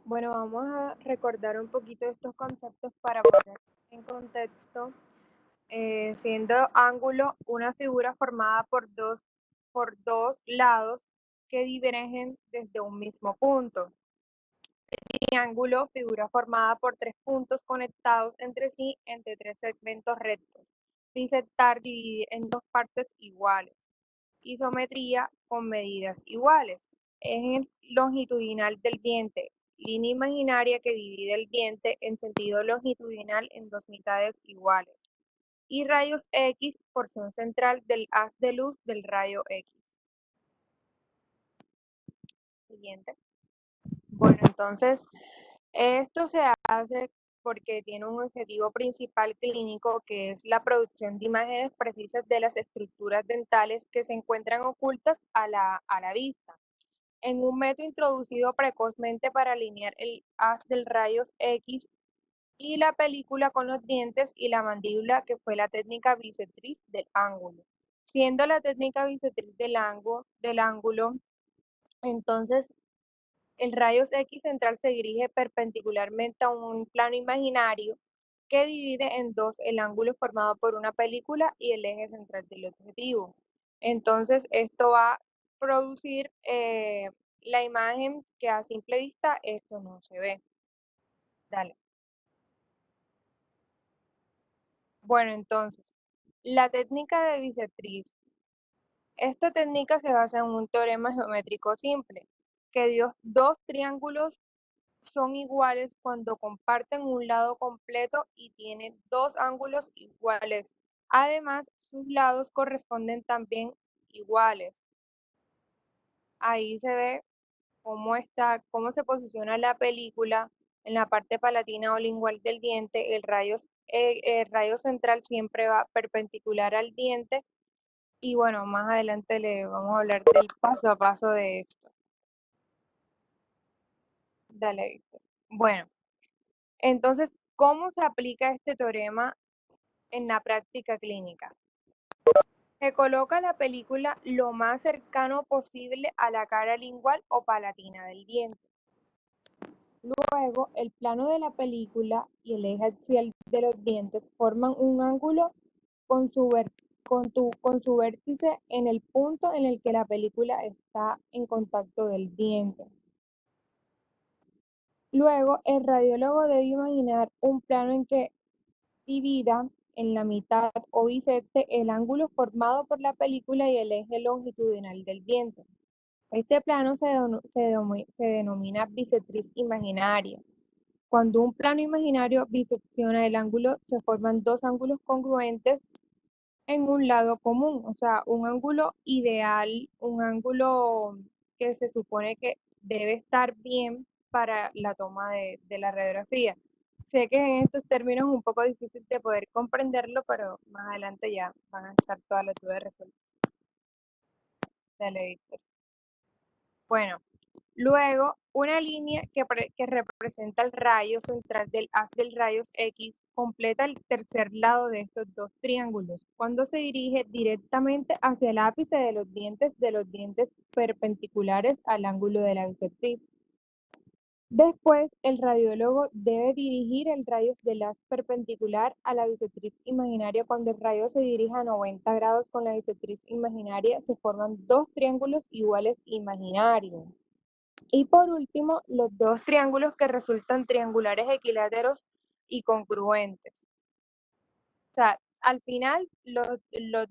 Bueno, vamos a recordar un poquito estos conceptos para poner en contexto, siendo ángulo una figura formada por dos lados que divergen desde un mismo punto. Triángulo, figura formada por tres puntos conectados entre sí entre tres segmentos rectos. Bisectar, dividir en dos partes iguales. Isometría, con medidas iguales. Eje longitudinal del diente, línea imaginaria que divide el diente en sentido longitudinal en dos mitades iguales. Y rayos X, porción central del haz de luz del rayo X. Siguiente. Bueno, entonces, esto se hace porque tiene un objetivo principal clínico, que es la producción de imágenes precisas de las estructuras dentales que se encuentran ocultas a la vista. En un método introducido precozmente para alinear el haz del rayos X y la película con los dientes y la mandíbula, que fue la técnica bisectriz del ángulo. Siendo la técnica bisectriz del ángulo, entonces el rayos X central se dirige perpendicularmente a un plano imaginario que divide en dos el ángulo formado por una película y el eje central del objetivo. Entonces, esto va a producir la imagen que a simple vista esto no se ve. Dale. Bueno, entonces, la técnica de bisectriz. Esta técnica se basa en un teorema geométrico simple, que dos triángulos son iguales cuando comparten un lado completo y tienen dos ángulos iguales. Además, sus lados corresponden también iguales. Ahí se ve cómo se posiciona la película en la parte palatina o lingual del diente. El rayo central siempre va perpendicular al diente. Y bueno, más adelante le vamos a hablar del paso a paso de esto. Dale, Víctor. Bueno, entonces, ¿cómo se aplica este teorema en la práctica clínica? Se coloca la película lo más cercano posible a la cara lingual o palatina del diente. Luego, el plano de la película y el eje axial de los dientes forman un ángulo con su vértice en el punto en el que la película está en contacto del diente. Luego, el radiólogo debe imaginar un plano en que divida en la mitad o bisecte el ángulo formado por la película y el eje longitudinal del diente. Este plano se denomina bisectriz imaginaria. Cuando un plano imaginario bisecciona el ángulo, se forman dos ángulos congruentes en un lado común, o sea, un ángulo ideal, un ángulo que se supone que debe estar bien para la toma de la radiografía. Sé que en estos términos es un poco difícil de poder comprenderlo, pero más adelante ya van a estar todas las dudas resueltas. Dale, Víctor. Bueno, luego una línea que representa el rayo central del haz del rayos X completa el tercer lado de estos dos triángulos cuando se dirige directamente hacia el ápice de los dientes perpendiculares al ángulo de la bisectriz. Después, el radiólogo debe dirigir el rayo del haz perpendicular a la bisectriz imaginaria. Cuando el rayo se dirige a 90 grados con la bisectriz imaginaria, se forman dos triángulos iguales imaginarios. Y por último, los dos triángulos que resultan triangulares equiláteros y congruentes. O sea, al final, los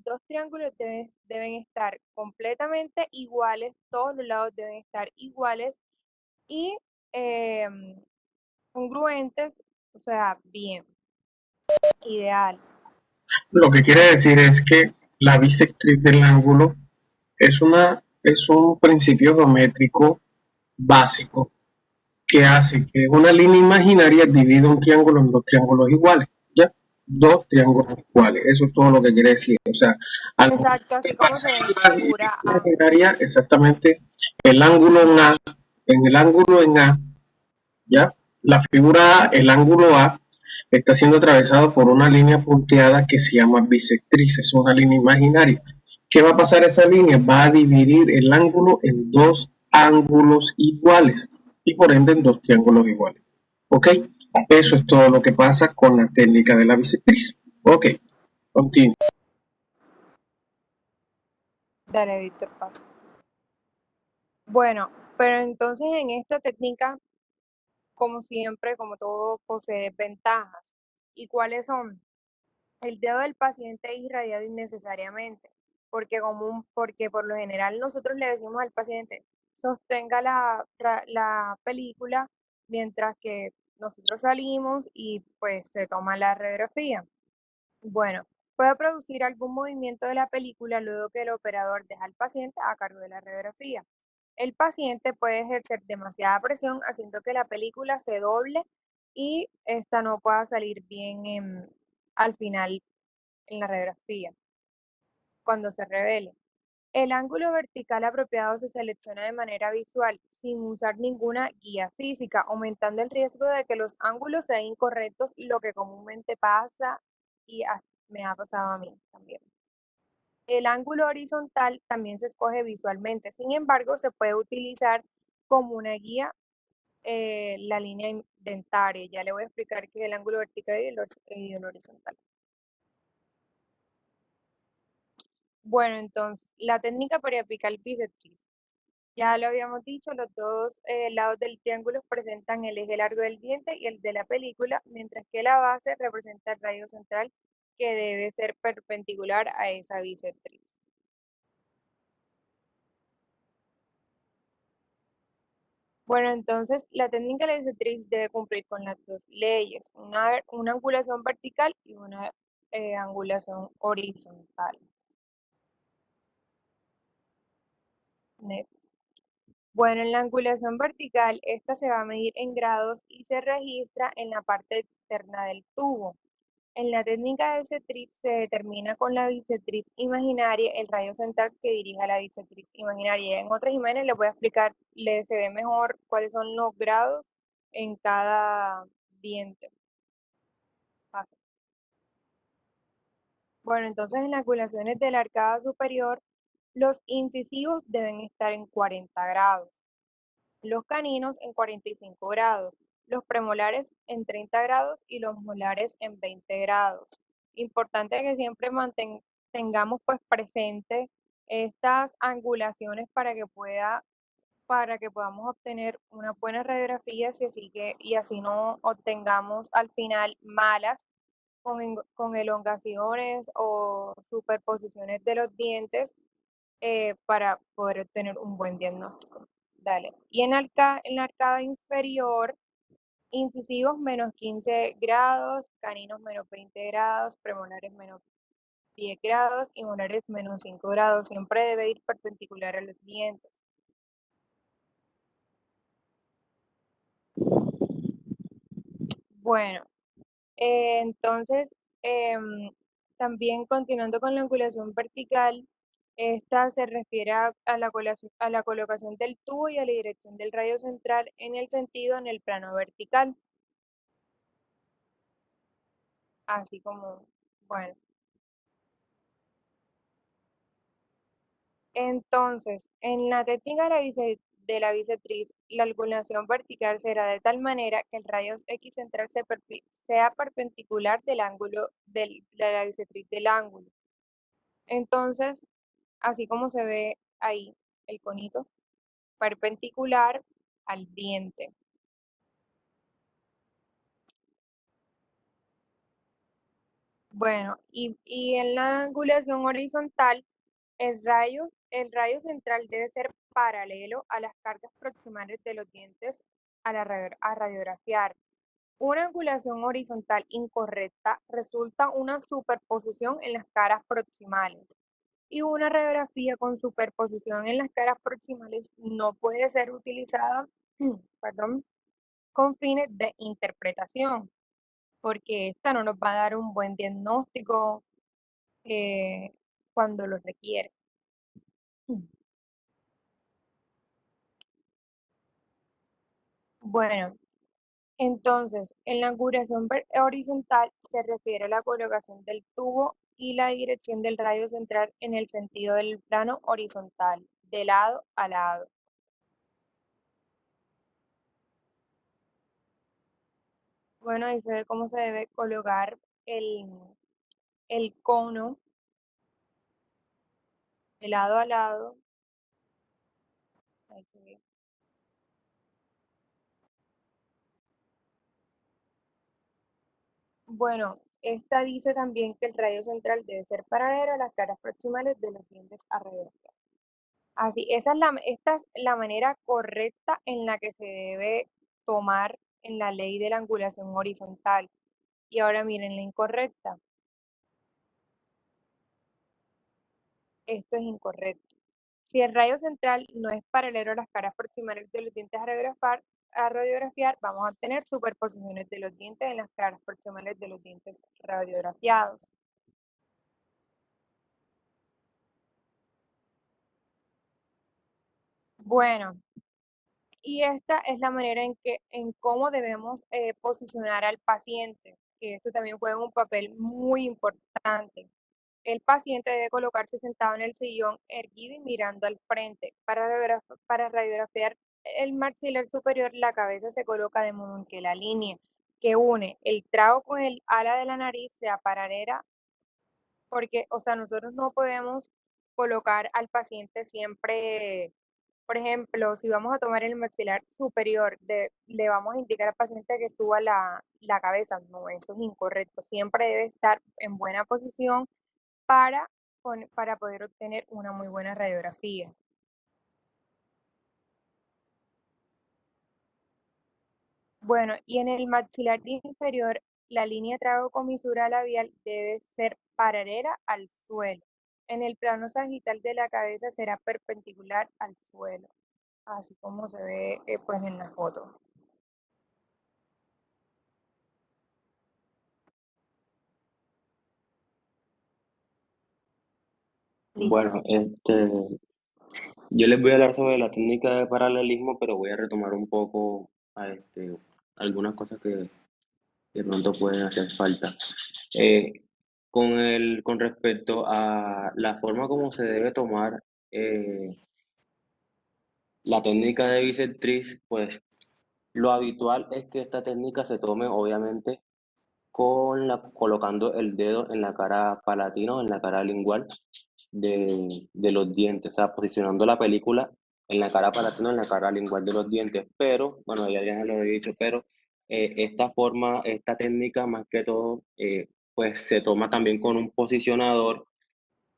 dos triángulos deben estar completamente iguales, todos los lados deben estar iguales y congruentes, o sea, bien, ideal. Lo que quiere decir es que la bisectriz del ángulo es un principio geométrico básico que hace que una línea imaginaria divida un triángulo en dos triángulos iguales, ¿ya? Dos triángulos iguales, eso es todo lo que quiere decir. O sea, Exacto, así como se ve en la figura A. imaginaria, exactamente, el ángulo en el ángulo en A, ¿ya? La figura A, el ángulo A, está siendo atravesado por una línea punteada que se llama bisectriz, es una línea imaginaria ¿qué va a pasar esa línea? Va a dividir el ángulo en dos ángulos iguales y por ende en dos triángulos iguales. ¿Ok? Eso es todo lo que pasa con la técnica de la bisectriz. Ok, continúo. Dale, Víctor, paso. Bueno, pero entonces en esta técnica, como siempre, como todo, posee ventajas. ¿Y cuáles son? El dedo del paciente es irradiado innecesariamente, porque por lo general nosotros le decimos al paciente, sostenga la película mientras que nosotros salimos y pues se toma la radiografía. Bueno, puede producir algún movimiento de la película luego que el operador deja al paciente a cargo de la radiografía. El paciente puede ejercer demasiada presión haciendo que la película se doble y esta no pueda salir bien al final en la radiografía, cuando se revele. El ángulo vertical apropiado se selecciona de manera visual, sin usar ninguna guía física, aumentando el riesgo de que los ángulos sean incorrectos, lo que comúnmente pasa y me ha pasado a mí también. El ángulo horizontal también se escoge visualmente, sin embargo, se puede utilizar como una guía la línea dentaria. Ya le voy a explicar qué es el ángulo vertical y el horizontal. Bueno, entonces, la técnica periapical bisectriz. Ya lo habíamos dicho, los dos lados del triángulo presentan el eje largo del diente y el de la película, mientras que la base representa el radio central que debe ser perpendicular a esa bisectriz. Bueno, entonces la técnica de la bisectriz debe cumplir con las dos leyes, una angulación vertical y una angulación horizontal. Next. Bueno, en la angulación vertical, esta se va a medir en grados y se registra en la parte externa del tubo. En la técnica de bisectriz se determina con la bisectriz imaginaria el radio central que dirige a la bisectriz imaginaria. En otras imágenes les voy a explicar, se ve mejor cuáles son los grados en cada diente. Paso. Bueno, entonces en las angulaciones de la arcada superior, los incisivos deben estar en 40 grados. Los caninos en 45 grados, los premolares en 30 grados y los molares en 20 grados. Importante que siempre tengamos pues presente estas angulaciones para que podamos obtener una buena radiografía y así no obtengamos al final malas con elongaciones o superposiciones de los dientes para poder obtener un buen diagnóstico. Dale. Y en la arcada inferior, incisivos menos 15 grados, caninos menos 20 grados, premolares menos 10 grados y molares menos 5 grados. Siempre debe ir perpendicular a los dientes. Bueno, entonces, también continuando con la angulación vertical, esta se refiere a la colocación del tubo y a la dirección del radio central en el sentido en el plano vertical, así como, bueno. Entonces, en la técnica de la bisectriz, la angulación vertical será de tal manera que el radio X central sea perpendicular del ángulo de la bisectriz del ángulo. Entonces, así como se ve ahí el conito, perpendicular al diente. Bueno, y en la angulación horizontal, el rayo central debe ser paralelo a las cargas proximales de los dientes a radiografiar. Una angulación horizontal incorrecta resulta una superposición en las caras proximales. Y una radiografía con superposición en las caras proximales no puede ser utilizada, perdón, con fines de interpretación, porque esta no nos va a dar un buen diagnóstico eh, cuando lo requiere. Bueno, entonces, en la angulación horizontal se refiere a la colocación del tubo y la dirección del rayo central en el sentido del plano horizontal, de lado a lado. Bueno, ahí se ve cómo se debe colocar el, el cono de lado a lado. Ahí se ve. Bueno, esta dice también que el rayo central debe ser paralelo a las caras proximales de los dientes alrededor. Así, esta es la manera correcta en la que se debe tomar en la ley de la angulación horizontal. Y ahora miren la incorrecta. Esto es incorrecto. Si el rayo central no es paralelo a las caras proximales de los dientes a radiografiar, vamos a obtener superposiciones de los dientes en las caras proximales de los dientes radiografiados. Bueno, y esta es la manera en cómo debemos posicionar al paciente, que esto también juega un papel muy importante. El paciente debe colocarse sentado en el sillón, erguido y mirando al frente. Para radiografiar el maxilar superior, la cabeza se coloca de modo en que la línea que une el trago con el ala de la nariz sea paralela, porque, o sea, nosotros no podemos colocar al paciente siempre, por ejemplo, si vamos a tomar el maxilar superior, le vamos a indicar al paciente que suba la cabeza. No, eso es incorrecto. Siempre debe estar en buena posición para, para poder obtener una muy buena radiografía. Bueno, y en el maxilar inferior, la línea trago-comisura labial debe ser paralela al suelo. En el plano sagital de la cabeza será perpendicular al suelo, así como se ve pues en la foto. Listo. Bueno, yo les voy a hablar sobre la técnica de paralelismo, pero voy a retomar un poco algunas cosas que de pronto pueden hacer falta. Eh, con respecto a la forma como se debe tomar eh, la técnica de bisectriz, pues lo habitual es que esta técnica se tome obviamente colocando el dedo en la cara palatina o en la cara lingual de los dientes, o sea, posicionando la película en la cara palatina o en la cara lingual de los dientes. Pero, bueno, ya lo he dicho, pero esta forma, esta técnica más que todo, pues se toma también con un posicionador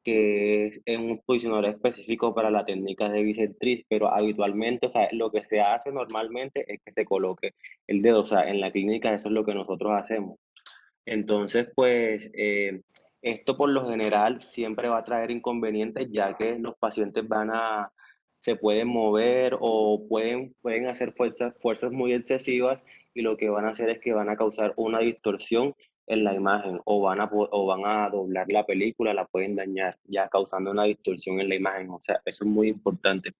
que es un posicionador específico para la técnica de bisectriz, pero habitualmente, o sea, lo que se hace normalmente es que se coloque el dedo, o sea, en la clínica eso es lo que nosotros hacemos. Entonces, pues esto por lo general siempre va a traer inconvenientes ya que los pacientes se pueden mover o pueden hacer fuerzas muy excesivas y lo que van a hacer es que van a causar una distorsión en la imagen o van a doblar la película, la pueden dañar ya causando una distorsión en la imagen. O sea, eso es muy importante.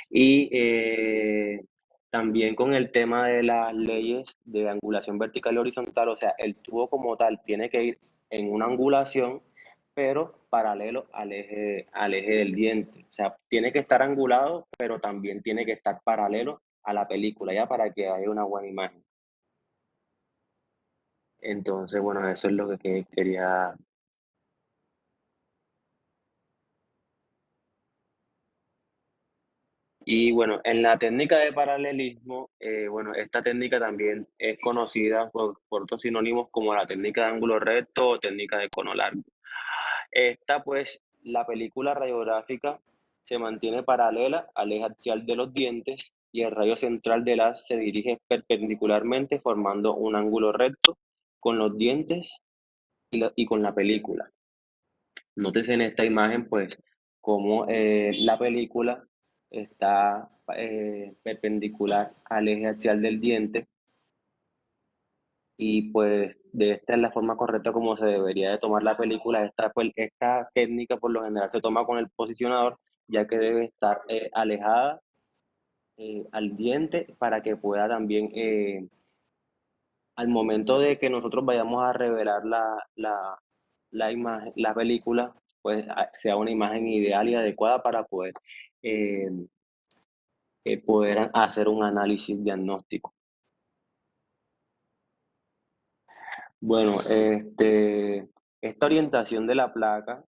Y también con el tema de las leyes de angulación vertical y horizontal, o sea, el tubo como tal tiene que ir en una angulación, pero paralelo al eje del diente. O sea, tiene que estar angulado, pero también tiene que estar paralelo a la película, ya para que haya una buena imagen. Entonces, bueno, eso es lo que quería. Y bueno, en la técnica de paralelismo, bueno, esta técnica también es conocida por otros sinónimos como la técnica de ángulo recto o técnica de cono largo. Esta, pues, la película radiográfica se mantiene paralela al eje axial de los dientes y el rayo central del haz se dirige perpendicularmente formando un ángulo recto con los dientes y con la película. Nótese en esta imagen, pues, cómo la película está perpendicular al eje axial del diente y pues de esta es la forma correcta como se debería de tomar la película. Esta técnica por lo general se toma con el posicionador, ya que debe estar alejada al diente para que pueda también, al momento de que nosotros vayamos a revelar la imagen, la película, pues sea una imagen ideal y adecuada para eh, poder hacer un análisis diagnóstico. Bueno, esta orientación de la placa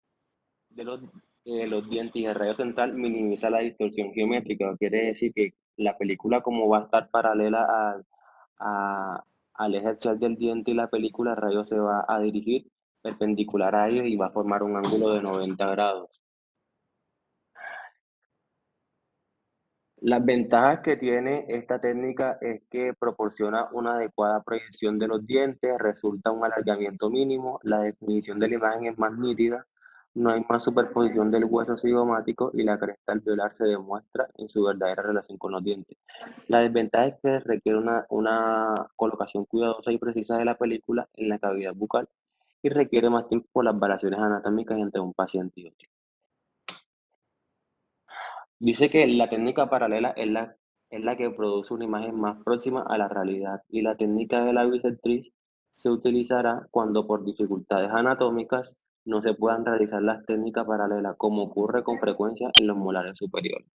de los dientes y el rayo central minimiza la distorsión geométrica. Quiere decir que la película, como va a estar paralela al eje axial del diente y la película, el rayo se va a dirigir perpendicular a ellos y va a formar un ángulo de 90 grados. Las ventajas que tiene esta técnica es que proporciona una adecuada proyección de los dientes, resulta un alargamiento mínimo, la definición de la imagen es más nítida, no hay más superposición del hueso cigomático y la cresta alveolar se demuestra en su verdadera relación con los dientes. La desventaja es que requiere una colocación cuidadosa y precisa de la película en la cavidad bucal y requiere más tiempo por las variaciones anatómicas entre un paciente y otro. Dice que la técnica paralela es la que produce una imagen más próxima a la realidad y la técnica de la bisectriz se utilizará cuando por dificultades anatómicas no se puedan realizar las técnicas paralelas, como ocurre con frecuencia en los molares superiores.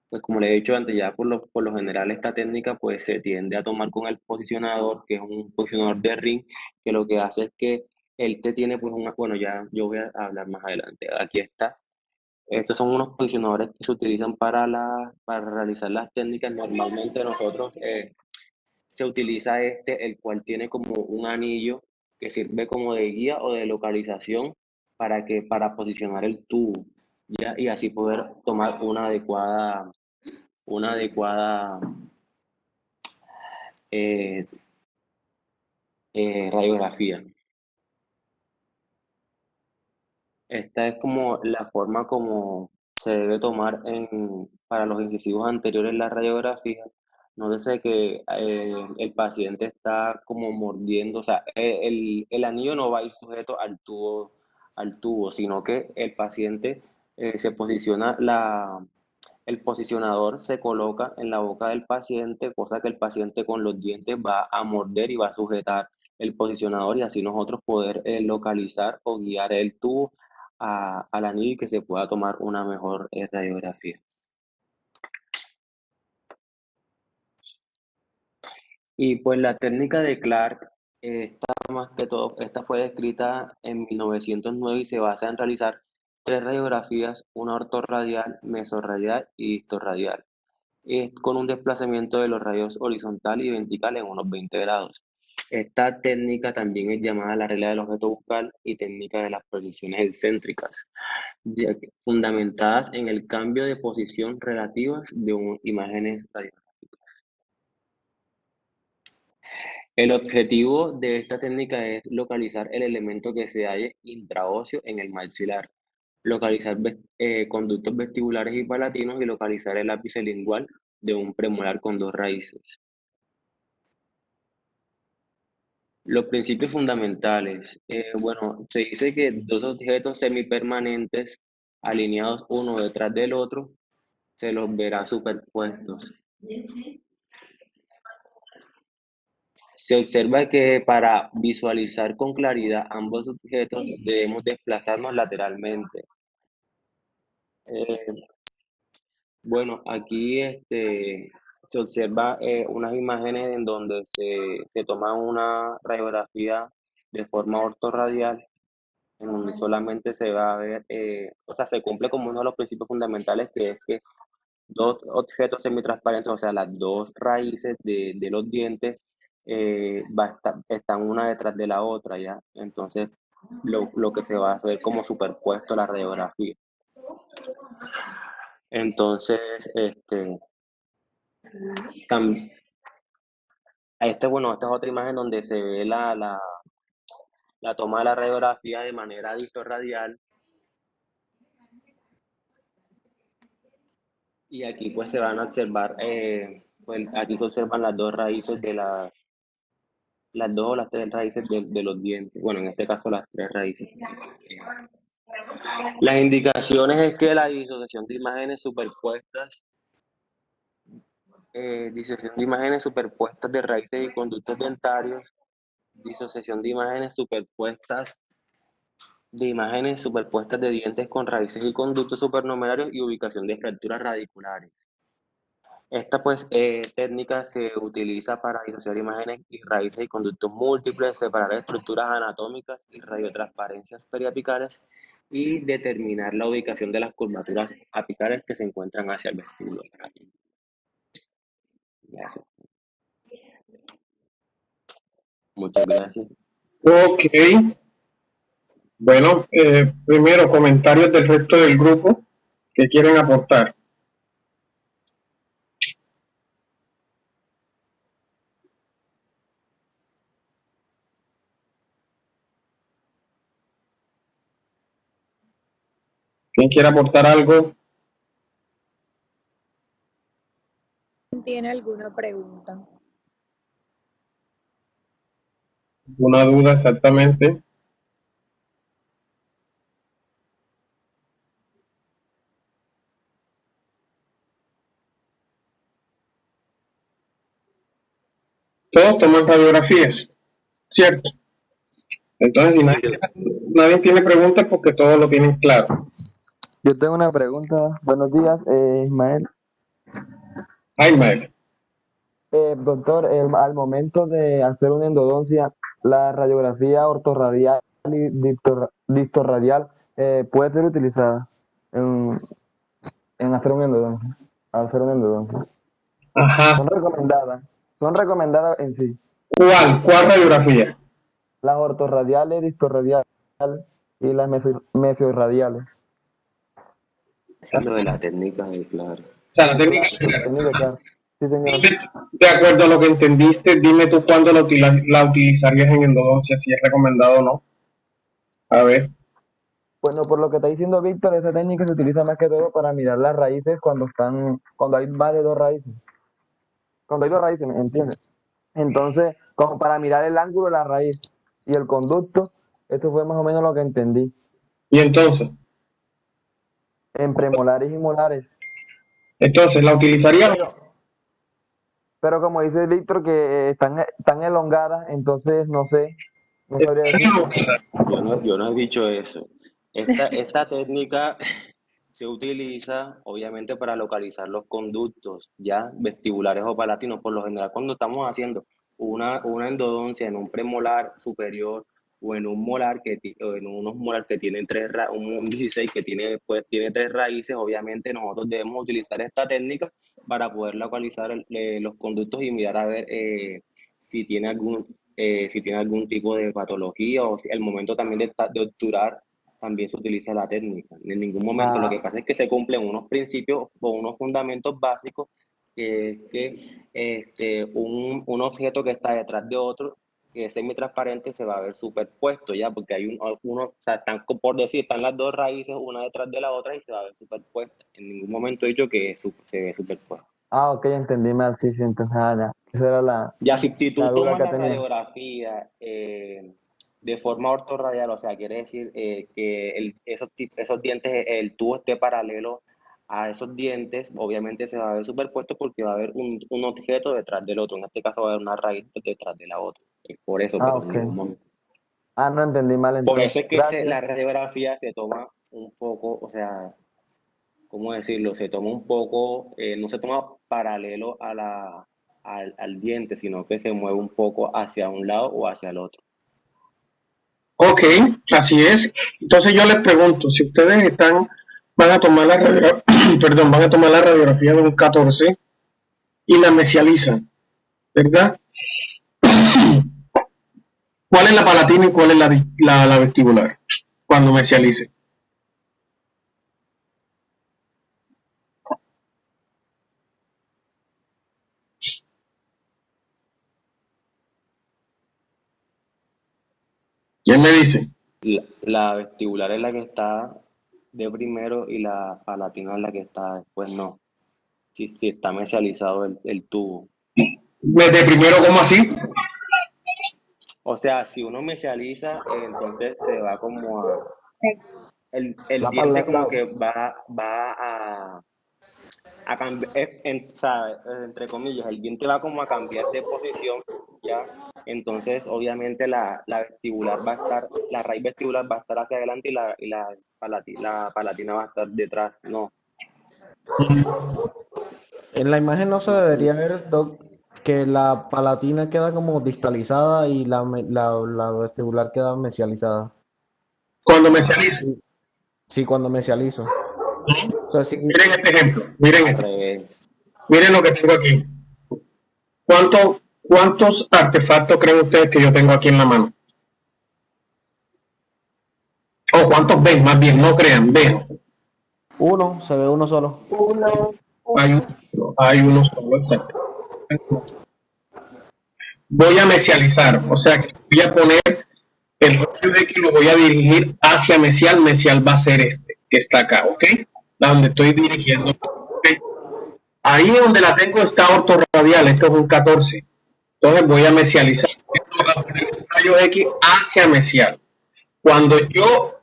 Pues como le he dicho antes, ya por lo general esta técnica pues se tiende a tomar con el posicionador, que es un posicionador de ring, que lo que hace es que él te tiene pues una, bueno, ya yo voy a hablar más adelante. Aquí está. Estos son unos posicionadores que se utilizan para realizar las técnicas. Normalmente nosotros se utiliza el cual tiene como un anillo que sirve como de guía o de localización para posicionar el tubo, ¿ya? Y así poder tomar una adecuada eh, radiografía. Esta es como la forma como se debe tomar para los incisivos anteriores la radiografía. Nótese que el paciente está como mordiendo, o sea, el anillo no va a ir sujeto al tubo, sino que el paciente se posiciona, el posicionador se coloca en la boca del paciente, cosa que el paciente con los dientes va a morder y va a sujetar el posicionador y así nosotros poder localizar o guiar el tubo al anillo y que se pueda tomar una mejor radiografía. Y pues la técnica de Clark, esta más que todo, esta fue descrita en 1909 y se basa en realizar tres radiografías, una ortorradial, mesorradial y distorradial, con un desplazamiento de los rayos horizontal y vertical en unos 20 grados. Esta técnica también es llamada la regla del objeto bucal y técnica de las proyecciones excéntricas, fundamentadas en el cambio de posición relativas de imágenes radiográficas. El objetivo de esta técnica es localizar el elemento que se halle intraóseo en el maxilar, localizar conductos vestibulares y palatinos y localizar el ápice lingual de un premolar con dos raíces. Los principios fundamentales. Bueno, se dice que dos objetos semipermanentes alineados uno detrás del otro se los verá superpuestos. Se observa que para visualizar con claridad ambos objetos debemos desplazarnos lateralmente. Eh, bueno, aquí se observa unas imágenes en donde se toma una radiografía de forma ortorradial, en donde solamente se va a ver, o sea, se cumple como uno de los principios fundamentales, que es que dos objetos semitransparentes, o sea, las dos raíces de los dientes, están una detrás de la otra, ¿ya? Entonces, lo que se va a ver como superpuesto la radiografía. Entonces, tam- bueno, esta es otra imagen donde se ve la toma de la radiografía de manera distorradial. Y aquí pues se van a observar, pues aquí se observan las dos raíces las dos o las tres raíces de los dientes. Bueno, en este caso las tres raíces. Las indicaciones es que la disociación de imágenes superpuestas, disociación de imágenes superpuestas de raíces y conductos dentarios, disociación de imágenes superpuestas de imágenes superpuestas de dientes con raíces y conductos supernumerarios y ubicación de fracturas radiculares. Esta técnica se utiliza para disociar imágenes y raíces y conductos múltiples, separar estructuras anatómicas y radiotransparencias periapicales y determinar la ubicación de las curvaturas apicales que se encuentran hacia el vestíbulo. Gracias. Muchas gracias. Ok. Bueno, primero comentarios del resto del grupo que quieren aportar. ¿Quién quiere aportar algo? ¿Tiene alguna pregunta? ¿Una duda exactamente? Todos toman radiografías, ¿cierto? Entonces, si nadie tiene preguntas, porque todos lo tienen claro. Yo tengo una pregunta. Buenos días, Ismael. Jaime, Doctor, al momento de hacer una endodoncia, la radiografía ortorradial y distorradial puede ser utilizada en, en hacer una endodoncia. Al hacer una endodoncia. ajá. Son recomendadas en sí. ¿Cuál radiografía? Las ortorradiales, distorradiales y las mesiorradiales. Eso es lo de la técnica, claro. O sea, la técnica. Técnica, claro. Sí, señor. De acuerdo a lo que entendiste, dime tú cuándo la utilizarías en endodoncia, si es recomendado o no. A ver. Bueno, por lo que está diciendo Víctor, esa técnica se utiliza más que todo para mirar las raíces cuando hay más de dos raíces. Cuando hay dos raíces, ¿me entiendes? Entonces, como para mirar el ángulo de la raíz y el conducto, esto fue más o menos lo que entendí. Y entonces, En premolares y molares. ¿la utilizarías? Pero como dice Víctor, que están elongadas, entonces no sé, no sabría decir. Yo no he dicho eso. Esta técnica se utiliza obviamente para localizar los conductos ya vestibulares o palatinos. Por lo general, cuando estamos haciendo una endodoncia en un premolar superior o en un molar o en unos molar que tienen un 16 que tiene tres raíces, obviamente nosotros debemos utilizar esta técnica para poder localizar los conductos y mirar a ver si tiene algún tipo de patología o si el momento también de obturar también se utiliza la técnica. En ningún momento, lo que pasa es que se cumplen unos principios o unos fundamentos básicos, que es que un objeto que está detrás de otro, que es semitransparente, se va a ver superpuesto, ¿ya? Porque hay o sea, por decir, están las dos raíces una detrás de la otra y se va a ver superpuesta. En ningún momento he dicho que se ve superpuesto. Ah, ok, entendí mal, sí, entonces, ya. Esa era Ya, si la tú duda tomas que la tenía. radiografía de forma ortorradial, o sea, quiere decir que esos dientes, el tubo esté paralelo a esos dientes, obviamente se va a ver superpuesto porque va a haber un objeto detrás del otro. En este caso va a haber una raíz detrás de la otra. Es por eso, Ah, pero en ok. ningún momento. Ah, no entendí mal Por entonces. eso es que Gracias. la radiografía se toma un poco, o sea, ¿cómo decirlo? Se toma un poco, no se toma paralelo al diente, sino que se mueve un poco hacia un lado o hacia el otro. Ok, así es. Entonces yo les pregunto, si ustedes van a tomar perdón, van a tomar la radiografía de un 14 y la mesializan, ¿verdad? ¿Cuál es la palatina y cuál es la vestibular cuando mesialice? ¿Quién me dice? La vestibular es la que está de primero y la palatina es la que está después, no. Si está mesializado el tubo. ¿De primero cómo así? O sea, si uno mesializa, entonces se va como a... El La, diente la, como la- que va a cambiar, ¿sabe? Entre comillas, el diente va como a cambiar de posición, ¿ya? entonces obviamente la vestibular va a estar, la raíz vestibular va a estar hacia adelante y la palatina va a estar detrás, no. En la imagen no se debería ver, Doc, que la palatina queda como distalizada y la vestibular queda mesializada. Cuando mesializa. Sí, cuando mesializo. O sea, sí, Miren este ejemplo, miren Al esto. revés. Miren lo que tengo aquí. ¿Cuántos artefactos creen ustedes que yo tengo aquí en la mano? O cuántos ven, más bien, no crean, vean. se ve uno solo. Hay uno solo, exacto. Voy a mesializar, o sea que voy a poner el rayo X, lo voy a dirigir hacia mesial. Mesial va a ser este, que está acá, ¿ok? Donde estoy dirigiendo. ¿Okay? Ahí donde la tengo está ortorradial, esto es un 14. Entonces voy a mesializar. Voy a poner el rayo X hacia mesial. Cuando yo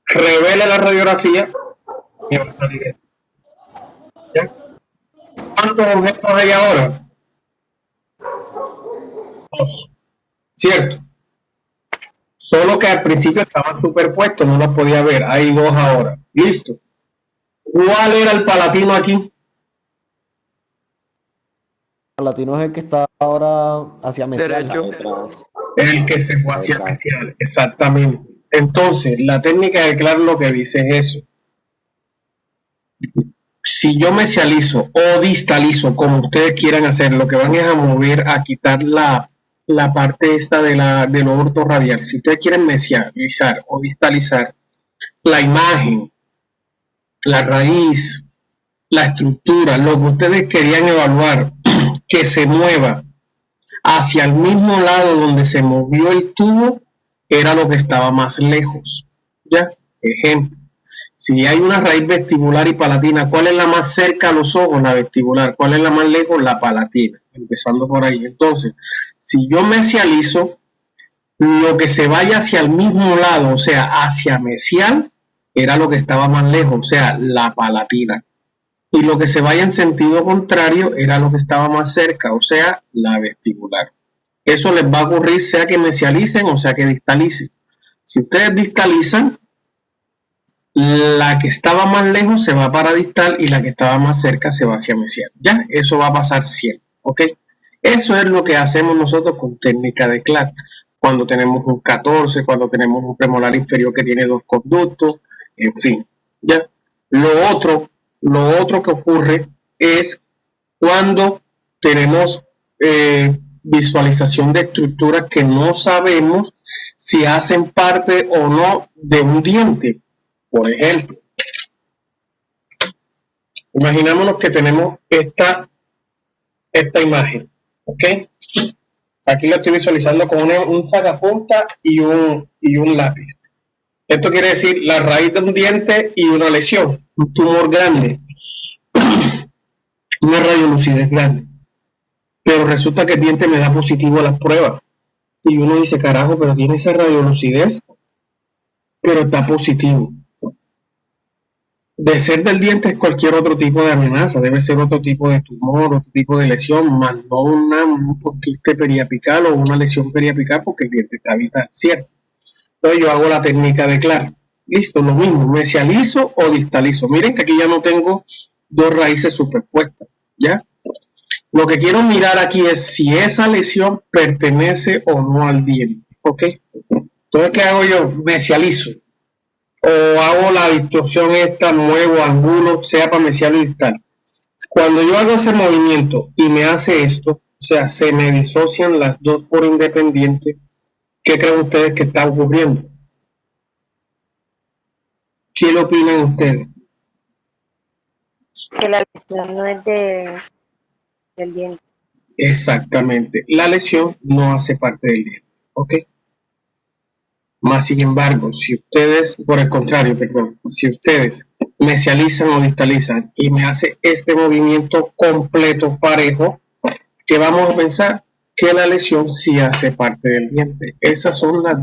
revele la radiografía, me va a salir esto. ¿Ya? ¿Cuántos objetos hay ahora? 2. ¿Cierto? Solo que al principio estaban superpuestos, no los podía ver. Hay 2 ahora. Listo. ¿Cuál era el palatino aquí? El latino es el que está ahora hacia mesial. Derecho. Detrás. El que se fue hacia mesial. Exactamente. Entonces, la técnica de Clark lo que dice es eso. Si yo mesializo o distalizo, como ustedes quieran hacer, lo que van es a mover, a quitar la parte esta de lo ortorradial. Si ustedes quieren mesializar o distalizar la imagen, la raíz, la estructura, lo que ustedes querían evaluar, que se mueva hacia el mismo lado donde se movió el tubo, era lo que estaba más lejos. ¿Ya? Ejemplo. Si hay una raíz vestibular y palatina, ¿cuál es la más cerca a los ojos? La vestibular. ¿Cuál es la más lejos? La palatina. Empezando por ahí. Entonces, si yo mesializo, lo que se vaya hacia el mismo lado, o sea, hacia mesial, era lo que estaba más lejos, o sea, la palatina. Y lo que se vaya en sentido contrario era lo que estaba más cerca, o sea, la vestibular. Eso les va a ocurrir sea que mesialicen o sea que distalicen. Si ustedes distalizan, la que estaba más lejos se va para distal y la que estaba más cerca se va hacia mesial. Ya, eso va a pasar siempre, ¿ok? Eso es lo que hacemos nosotros con técnica de Clark. Cuando tenemos un 14, cuando tenemos un premolar inferior que tiene 2 conductos, en fin, ya. Lo otro que ocurre es cuando tenemos visualización de estructuras que no sabemos si hacen parte o no de un diente. Por ejemplo, imaginémonos que tenemos esta imagen, ¿ok? Aquí la estoy visualizando con un sacapunta y un lápiz. Esto quiere decir la raíz de un diente y una lesión, un tumor grande, una radiolucidez grande. Pero resulta que el diente me da positivo a las pruebas. Y uno dice, carajo, pero tiene esa radiolucidez, pero está positivo. De ser del diente es cualquier otro tipo de amenaza, debe ser otro tipo de tumor, otro tipo de lesión, más no un quiste periapical o una lesión periapical porque el diente está vital, ¿cierto? Entonces yo hago la técnica de Clark. Listo, lo mismo, mesializo o distalizo. Miren que aquí ya no tengo 2 raíces superpuestas, ¿ya? Lo que quiero mirar aquí es si esa lesión pertenece o no al diente, ¿ok? Entonces, ¿qué hago yo? Mesializo. O hago la distorsión esta, muevo, angulo, sea para mesial y distal. Cuando yo hago ese movimiento y me hace esto, o sea, se me disocian las 2 por independiente, ¿qué creen ustedes que está ocurriendo? ¿Qué lo opinan ustedes? Que la lesión no es del diente. Exactamente. La lesión no hace parte del diente, ¿ok? Más sin embargo, si ustedes, por el contrario, perdón, si ustedes mesializan o distalizan y me hace este movimiento completo, parejo, ¿qué vamos a pensar? Que la lesión sí hace parte del diente. Esas son las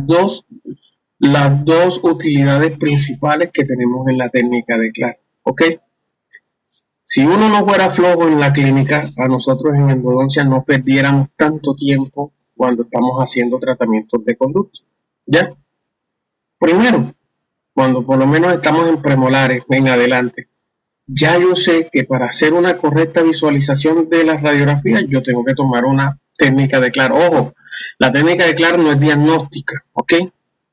dos utilidades principales que tenemos en la técnica de Clark, ¿ok? Si uno no fuera flojo en la clínica, a nosotros en endodoncia no perdiéramos tanto tiempo cuando estamos haciendo tratamientos de conducto. ¿Ya? Primero, cuando por lo menos estamos en premolares en adelante, ya yo sé que para hacer una correcta visualización de las radiografías yo tengo que tomar una técnica de CLAR. Ojo, la técnica de CLAR no es diagnóstica, ¿ok?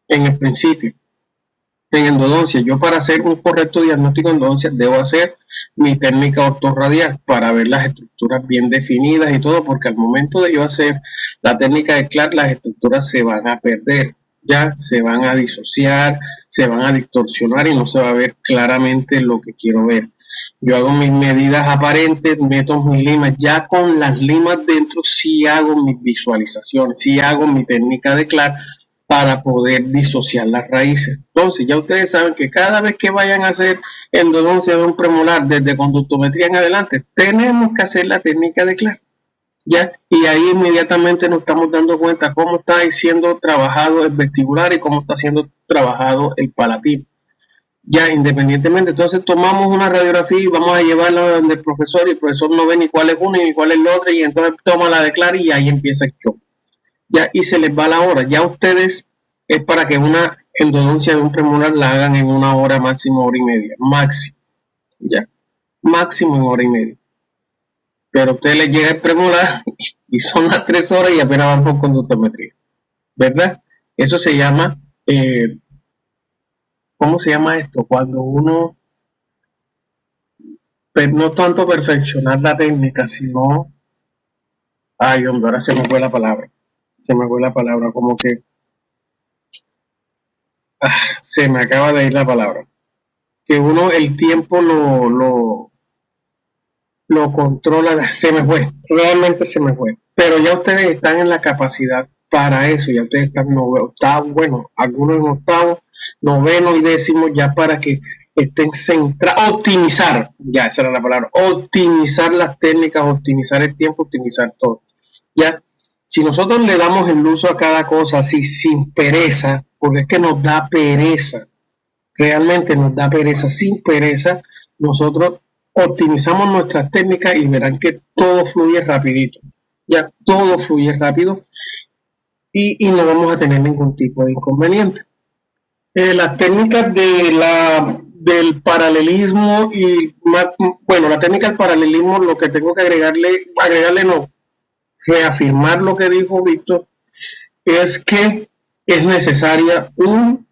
En el principio, en endodoncia, yo para hacer un correcto diagnóstico de endodoncia debo hacer mi técnica ortorradial para ver las estructuras bien definidas y todo, porque al momento de yo hacer la técnica de CLAR, las estructuras se van a perder, ya se van a disociar, se van a distorsionar y no se va a ver claramente lo que quiero ver. Yo hago mis medidas aparentes, meto mis limas, ya con las limas dentro sí hago mis visualizaciones, sí hago mi técnica de CLAR para poder disociar las raíces. Entonces ya ustedes saben que cada vez que vayan a hacer endodoncia de un premolar desde conductometría en adelante, tenemos que hacer la técnica de CLAR. ¿Ya? Y ahí inmediatamente nos estamos dando cuenta cómo está siendo trabajado el vestibular y cómo está siendo trabajado el palatino. Ya independientemente, entonces tomamos una radiografía y vamos a llevarla donde el profesor, y el profesor no ve ni cuál es uno ni cuál es el otro, y entonces toma la de CLAR y ahí empieza el show. Ya, y se les va la hora. Ya ustedes, es para que una endodoncia de un premolar la hagan en 1 hora, máximo 1 hora y media, máximo. Ya, máximo en 1 hora y media. Pero a ustedes les llega el premolar y son las 3 horas y apenas van por conductometría, ¿verdad? Eso se llama, ¿cómo se llama esto? Cuando uno, pues, no tanto perfeccionar la técnica, sino, ay, hombre, ahora se me fue la palabra, como que, se me acaba de ir la palabra, que uno el tiempo lo controla, se me fue, realmente se me fue, pero ya ustedes están en la capacidad para eso, ya ustedes están en octavo, bueno, algunos en octavo, noveno y décimo, ya para que estén centrados, optimizar, ya esa era la palabra, optimizar las técnicas, optimizar el tiempo, optimizar todo, ya. Si nosotros le damos el uso a cada cosa así sin pereza, porque es que nos da pereza, realmente nos da pereza, sin pereza, nosotros optimizamos nuestras técnicas y verán que todo fluye rapidito, ya todo fluye rápido y no vamos a tener ningún tipo de inconveniente. Las técnicas del paralelismo y, bueno, la técnica del paralelismo, lo que tengo que agregarle no, reafirmar lo que dijo Víctor, es que es necesaria un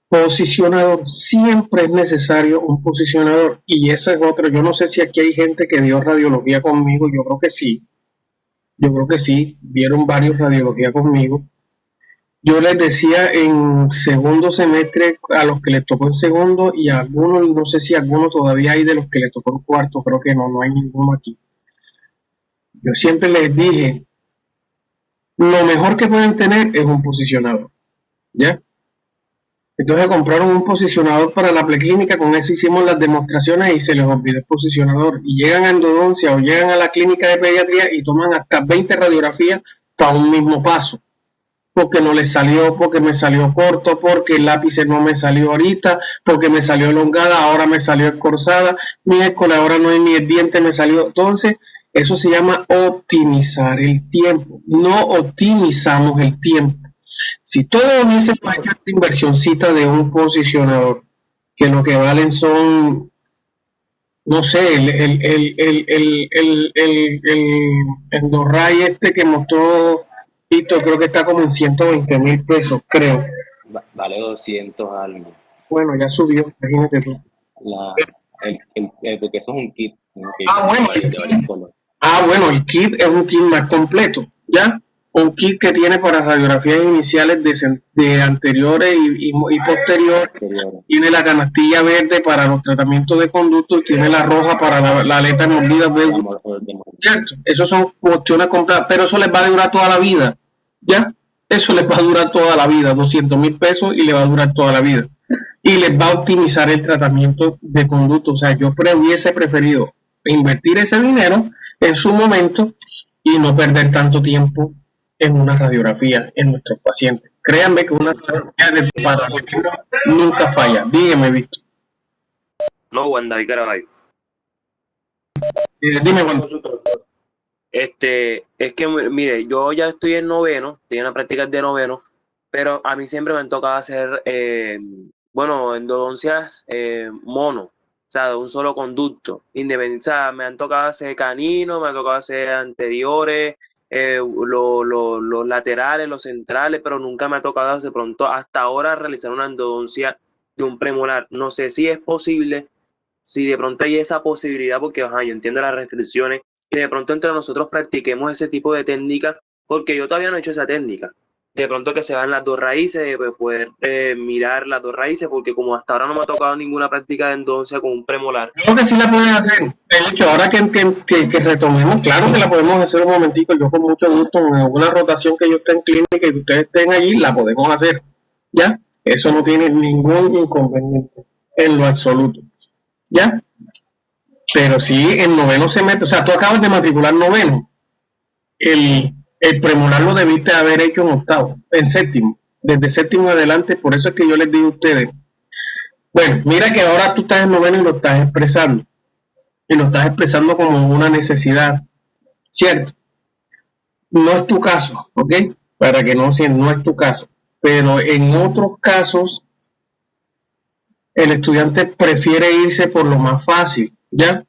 posicionador, siempre es necesario un posicionador, y ese es otro. Yo no sé si aquí hay gente que dio radiología conmigo, yo creo que sí, vieron varios radiología conmigo. Yo les decía en segundo semestre a los que les tocó en segundo, y a algunos, no sé si algunos todavía hay de los que les tocó en cuarto, creo que no hay ninguno aquí. Yo siempre les dije, lo mejor que pueden tener es un posicionador, ¿ya? Entonces compraron un posicionador para la preclínica, con eso hicimos las demostraciones y se les olvidó el posicionador. Y llegan a endodoncia o llegan a la clínica de pediatría y toman hasta 20 radiografías para un mismo paso. Porque no les salió, porque me salió corto, porque el lápiz no me salió ahorita, porque me salió elongada, ahora me salió escorzada, miércoles, ahora no hay ni el diente, me salió. Entonces, eso se llama optimizar el tiempo. No optimizamos el tiempo. Si todo hubiese hecho esta inversioncita de un posicionador, que lo que valen son, no sé, el Endorray este que mostró Tito, creo que está como en 120,000 pesos, creo. Vale 200 algo. Bueno, ya subió, imagínate tú. Porque eso es un kit. Bueno, el kit es un kit más completo, ¿ya? Un kit que tiene para radiografías iniciales de anteriores y posteriores. Tiene la canastilla verde para los tratamientos de conducto y tiene la roja para la aleta mordida verde. ¿Cierto? Esas son cuestiones compradas, pero eso les va a durar toda la vida, ¿ya? Eso les va a durar toda la vida, 200,000 pesos y le va a durar toda la vida. Y les va a optimizar el tratamiento de conducto. O sea, yo hubiese preferido invertir ese dinero en su momento y no perder tanto tiempo en una radiografía en nuestros pacientes. Créanme que una radiografía de paralelismo nunca falla. Dígame, Víctor. No, Juan David Caraballo. Dime, Juan. Es que, mire, yo ya estoy en noveno, estoy en la práctica de noveno, pero a mí siempre me han tocado hacer, endodoncias mono, o sea, de un solo conducto, independiente, o sea, me han tocado hacer canino, me han tocado hacer anteriores, los laterales, los centrales, pero nunca me ha tocado de pronto hasta ahora realizar una endodoncia de un premolar. No sé si es posible, si de pronto hay esa posibilidad, porque ajá, yo entiendo las restricciones, que de pronto entre nosotros practiquemos ese tipo de técnica, porque yo todavía no he hecho esa técnica. De pronto que se vean las dos raíces, de poder mirar las dos raíces, porque como hasta ahora no me ha tocado ninguna práctica de endodoncia con un premolar. Creo que sí la pueden hacer. De hecho, ahora que retomemos, claro que la podemos hacer un momentico. Yo con mucho gusto, en alguna rotación que yo esté en clínica y que ustedes estén allí, la podemos hacer. ¿Ya? Eso no tiene ningún inconveniente en lo absoluto. ¿Ya? Pero sí, en noveno se mete. O sea, tú acabas de matricular noveno. El premolar lo debiste haber hecho en octavo, en séptimo. Desde séptimo adelante, por eso es que yo les digo a ustedes, bueno, mira que ahora tú estás en noveno y lo estás expresando. Y lo estás expresando como una necesidad, ¿cierto? No es tu caso, ¿ok? Para que no es tu caso. Pero en otros casos, el estudiante prefiere irse por lo más fácil, ¿ya?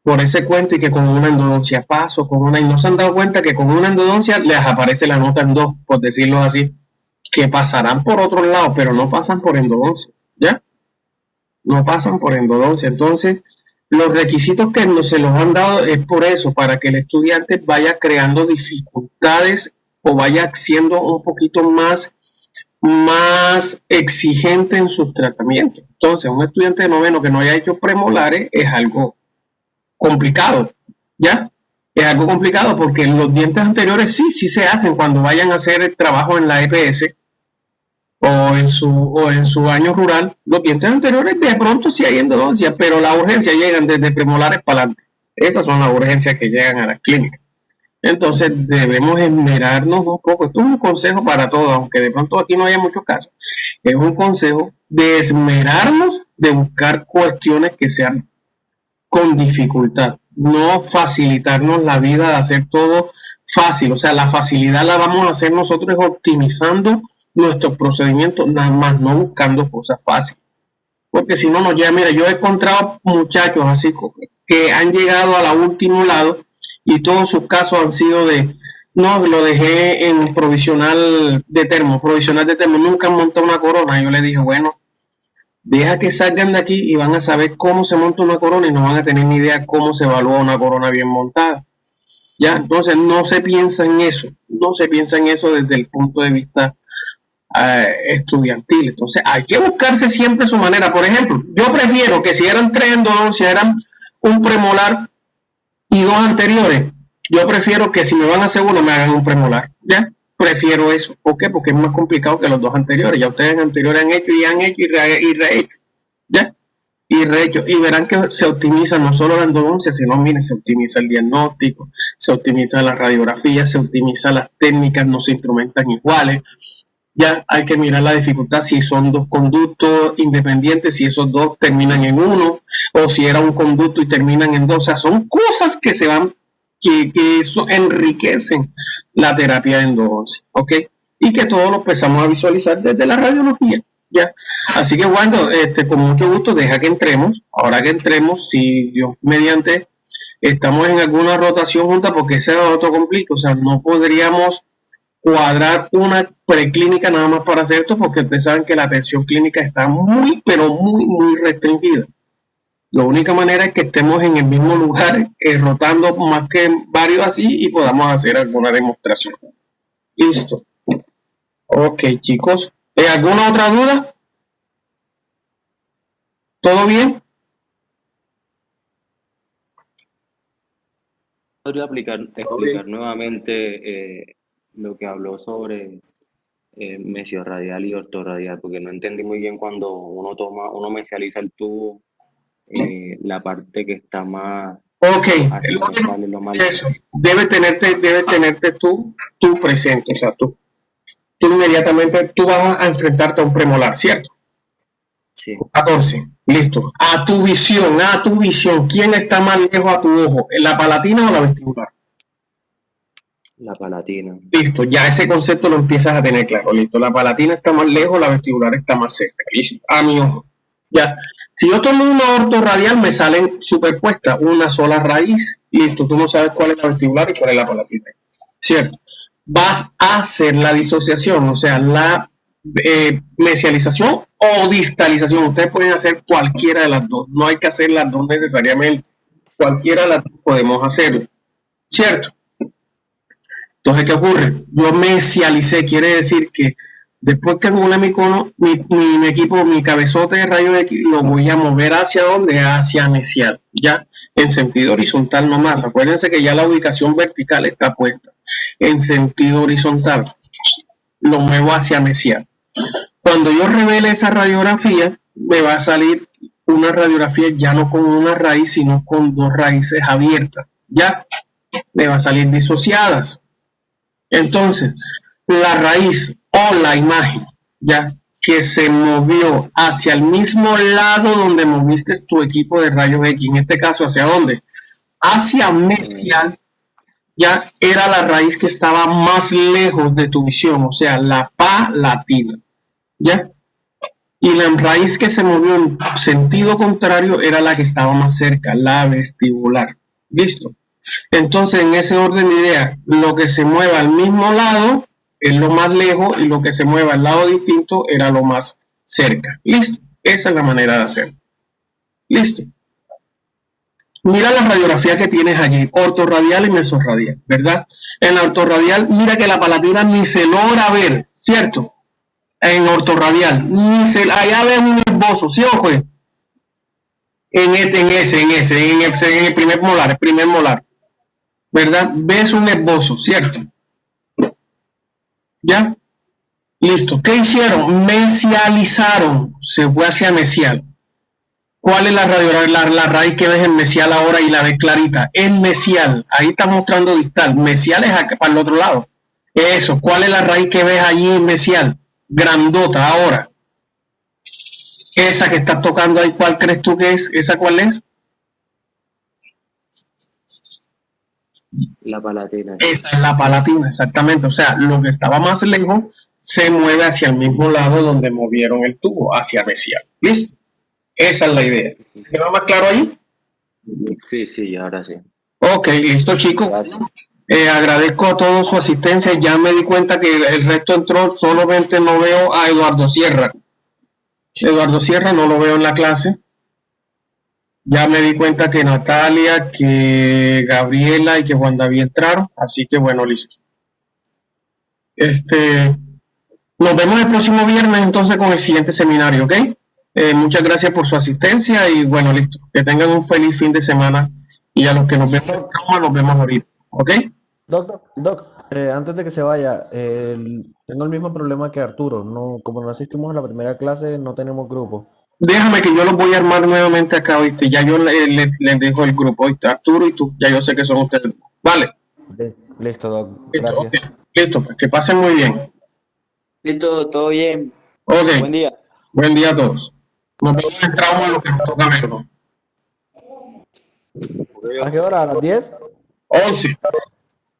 Por ese cuento y que con una endodoncia paso, y no se han dado cuenta que con una endodoncia les aparece la nota en 2, por decirlo así, que pasarán por otro lado, pero no pasan por endodoncia, ¿ya? No pasan por endodoncia. Entonces, los requisitos que se los han dado es por eso, para que el estudiante vaya creando dificultades o vaya siendo un poquito más exigente en sus tratamientos. Entonces, un estudiante de noveno que no haya hecho premolares es algo complicado, ¿ya? Es algo complicado porque los dientes anteriores sí se hacen cuando vayan a hacer el trabajo en la EPS o en su año rural. Los dientes anteriores de pronto sí hay endodoncia, pero la urgencia llegan desde premolares para adelante. Esas son las urgencias que llegan a la clínica. Entonces debemos esmerarnos un poco. Esto es un consejo para todos, aunque de pronto aquí no haya muchos casos. Es un consejo de esmerarnos, de buscar cuestiones que sean con dificultad, no facilitarnos la vida de hacer todo fácil. O sea, la facilidad la vamos a hacer nosotros optimizando nuestros procedimientos, nada más, no buscando cosas fáciles. Porque si no nos llega, mira, yo he encontrado muchachos así que han llegado a la último lado y todos sus casos han sido de, no, lo dejé en provisional de termo, nunca han montado una corona. Yo le dije, bueno, deja que salgan de aquí y van a saber cómo se monta una corona y no van a tener ni idea cómo se evalúa una corona bien montada. Ya, entonces no se piensa en eso, desde el punto de vista estudiantil. Entonces hay que buscarse siempre su manera. Por ejemplo, yo prefiero que si eran 3 endodoncias, eran un premolar y 2 anteriores, yo prefiero que si me van a hacer uno me hagan un premolar, ¿ya? Prefiero eso. ¿Por qué? Porque es más complicado que los 2 anteriores. Ya ustedes anteriores han hecho y rehecho, ¿ya? Y rehecho. Y verán que se optimiza no solo la endodoncia, sino, miren, se optimiza el diagnóstico, se optimiza la radiografía, se optimiza las técnicas, no se instrumentan iguales. Ya hay que mirar la dificultad, si son 2 conductos independientes, si esos 2 terminan en 1, o si era un conducto y terminan en 2. O sea, son cosas que se van, que eso enriquecen la terapia de endodoncia, ¿ok? Y que todos lo empezamos a visualizar desde la radiología, ¿ya? Así que, bueno, con mucho gusto, deja que entremos. Ahora que entremos, si Dios mediante, estamos en alguna rotación junta, porque ese es otro complique. O sea, no podríamos cuadrar una preclínica nada más para hacer esto, porque ustedes saben que la atención clínica está muy, pero muy restringida. La única manera es que estemos en el mismo lugar, rotando más que varios así, y podamos hacer alguna demostración. Listo. Ok, chicos. ¿Alguna otra duda? ¿Todo bien? ¿Podría explicar nuevamente lo que habló sobre mesiorradial y ortorradial? Porque no entendí muy bien cuando uno mesializa el tubo, la parte que está más Ok, lo más eso. Debe tenerte tú presente, o sea, tú inmediatamente vas a enfrentarte a un premolar, ¿cierto? Sí. 14, listo. A tu visión, ¿quién está más lejos a tu ojo? ¿La palatina o la vestibular? La palatina. Listo, ya ese concepto lo empiezas a tener claro. Listo, la palatina está más lejos, la vestibular está más cerca. Listo, a mi ojo. Ya. Si yo tomo una ortorradial, me salen superpuestas una sola raíz. Listo, tú no sabes cuál es la vestibular y cuál es la palatina. ¿Cierto? Vas a hacer la disociación, o sea, la mesialización o distalización. Ustedes pueden hacer cualquiera de las dos. No hay que hacer las dos necesariamente. Cualquiera de las dos podemos hacerlo. ¿Cierto? Entonces, ¿qué ocurre? Yo mesialicé, quiere decir que después que angule mi cono, mi equipo, mi cabezote de rayo X, lo voy a mover hacia dónde, hacia mesial, ya en sentido horizontal nomás. Acuérdense que ya la ubicación vertical está puesta. En sentido horizontal, lo muevo hacia mesial. Cuando yo revele esa radiografía, me va a salir una radiografía ya no con una raíz, sino con dos raíces abiertas, ya me va a salir disociadas. Entonces, la raíz o la imagen, ya que se movió hacia el mismo lado donde moviste tu equipo de rayos X, en este caso, ¿hacia dónde? Hacia mesial, ya era la raíz que estaba más lejos de tu visión, o sea, la palatina, ¿ya? Y la raíz que se movió en sentido contrario era la que estaba más cerca, la vestibular. ¿Listo? Entonces, en ese orden de ideas, lo que se mueva al mismo lado es lo más lejos y lo que se mueva al lado distinto era lo más cerca. ¿Listo? Esa es la manera de hacerlo. ¿Listo? Mira la radiografía que tienes allí, ortorradial y mesorradial, ¿verdad? En la ortorradial, mira que la palatina ni se logra ver, ¿cierto? En ortorradial, ni se, allá ves un esbozo, ¿sí o pues? En el primer molar. ¿Verdad? Ves un esbozo, ¿cierto? ¿Ya? Listo. ¿Qué hicieron? Mesializaron. Se fue hacia mesial. ¿Cuál es la raíz que ves en mesial ahora y la ves clarita? En mesial. Ahí está mostrando distal. Mesial es acá, para el otro lado. Eso. ¿Cuál es la raíz que ves allí en mesial? Grandota ahora. Esa que estás tocando ahí, ¿cuál crees tú que es? ¿Esa cuál es? La palatina. Esa es la palatina, exactamente. O sea, lo que estaba más lejos se mueve hacia el mismo lado donde movieron el tubo, hacia mesial. ¿Listo? Esa es la idea. ¿Queda más claro ahí? Sí, sí, ahora sí. Ok, listo, chicos. Agradezco a todos su asistencia. Ya me di cuenta que el resto entró. Solamente no veo a Eduardo Sierra. Eduardo Sierra no lo veo en la clase. Ya me di cuenta que Natalia, que Gabriela y que Juan David entraron. Así que bueno, listo. Nos vemos el próximo viernes entonces con el siguiente seminario, ¿ok? Muchas gracias por su asistencia y bueno, listo. Que tengan un feliz fin de semana y a los que nos vemos en trauma, nos vemos ahorita, ¿ok? Doc, antes de que se vaya, tengo el mismo problema que Arturo. No, como no asistimos a la primera clase, no tenemos grupo. Déjame que yo los voy a armar nuevamente acá, ¿oíste? Ya yo les dejo el grupo, ¿oíste? Arturo y tú, ya yo sé que son ustedes. Vale. Listo, Doc. Listo, Gracias. okay. Listo, pues que pasen muy bien. Listo, todo bien. Ok. Buen día. Buen día a todos. Nos vemos en trauma lo que nos toca verlo. ¿A qué hora? ¿A las 10? 11.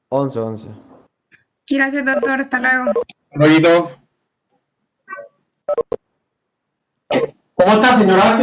11. Gracias, doctor. Hasta luego. Luego. ¿Cómo está, señora?